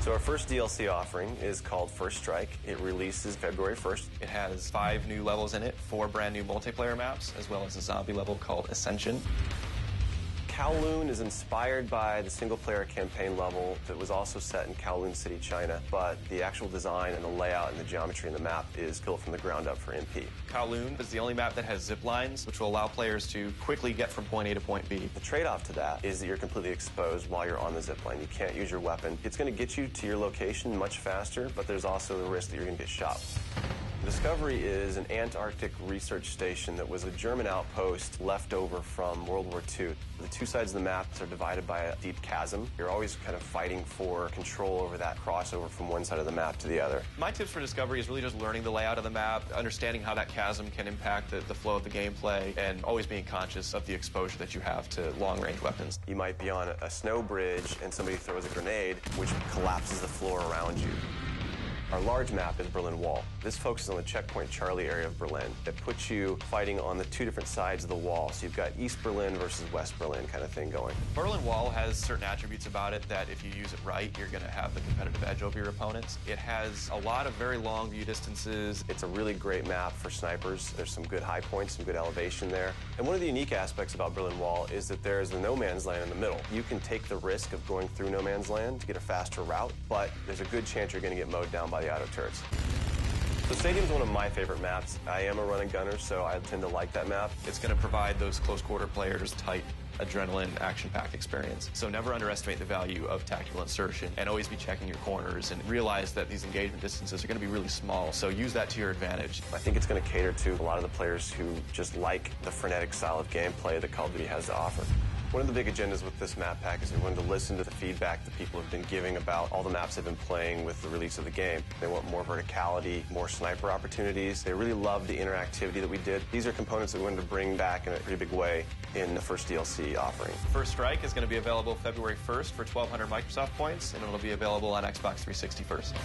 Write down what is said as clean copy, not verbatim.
So our first DLC offering is called First Strike. It releases February 1st. It has 5 new levels in it, 4 brand new multiplayer maps, as well as a zombie level called Ascension. Kowloon is inspired by the single-player campaign level that was also set in Kowloon City, China, but the actual design and the layout and the geometry in the map is built from the ground up for MP. Kowloon is the only map that has zip lines, which will allow players to quickly get from point A to point B. The trade-off to that is that you're completely exposed while you're on the zip line. You can't use your weapon. It's going to get you to your location much faster, but there's also the risk that you're going to get shot. Discovery is an Antarctic research station that was a German outpost left over from World War II. The 2 sides of the map are divided by a deep chasm. You're always kind of fighting for control over that crossover from one side of the map to the other. My tips for Discovery is really just learning the layout of the map, understanding how that chasm can impact the flow of the gameplay, and always being conscious of the exposure that you have to long-range weapons. You might be on a snow bridge and somebody throws a grenade, which collapses the floor around you. Our large map is Berlin Wall. This focuses on the Checkpoint Charlie area of Berlin. It puts you fighting on the 2 different sides of the wall. So you've got East Berlin versus West Berlin kind of thing going. Berlin Wall has certain attributes about it that if you use it right, you're going to have the competitive edge over your opponents. It has a lot of very long view distances. It's a really great map for snipers. There's some good high points, some good elevation there. And one of the unique aspects about Berlin Wall is that there's the no man's land in the middle. You can take the risk of going through no man's land to get a faster route, but there's a good chance you're going to get mowed down by the auto turrets. The stadium's one of my favorite maps. I am a running gunner, so I tend to like that map. It's going to provide those close-quarter players tight adrenaline, action-packed experience. So never underestimate the value of tactical insertion, and always be checking your corners, and realize that these engagement distances are going to be really small, so use that to your advantage. I think it's going to cater to a lot of the players who just like the frenetic style of gameplay that Call of Duty has to offer. One of the big agendas with this map pack is we wanted to listen to the feedback that people have been giving about all the maps they've been playing with the release of the game. They want more verticality, more sniper opportunities. They really love the interactivity that we did. These are components that we wanted to bring back in a pretty big way in the first DLC offering. First Strike is going to be available February 1st for 1,200 Microsoft points, and it'll be available on Xbox 360 first.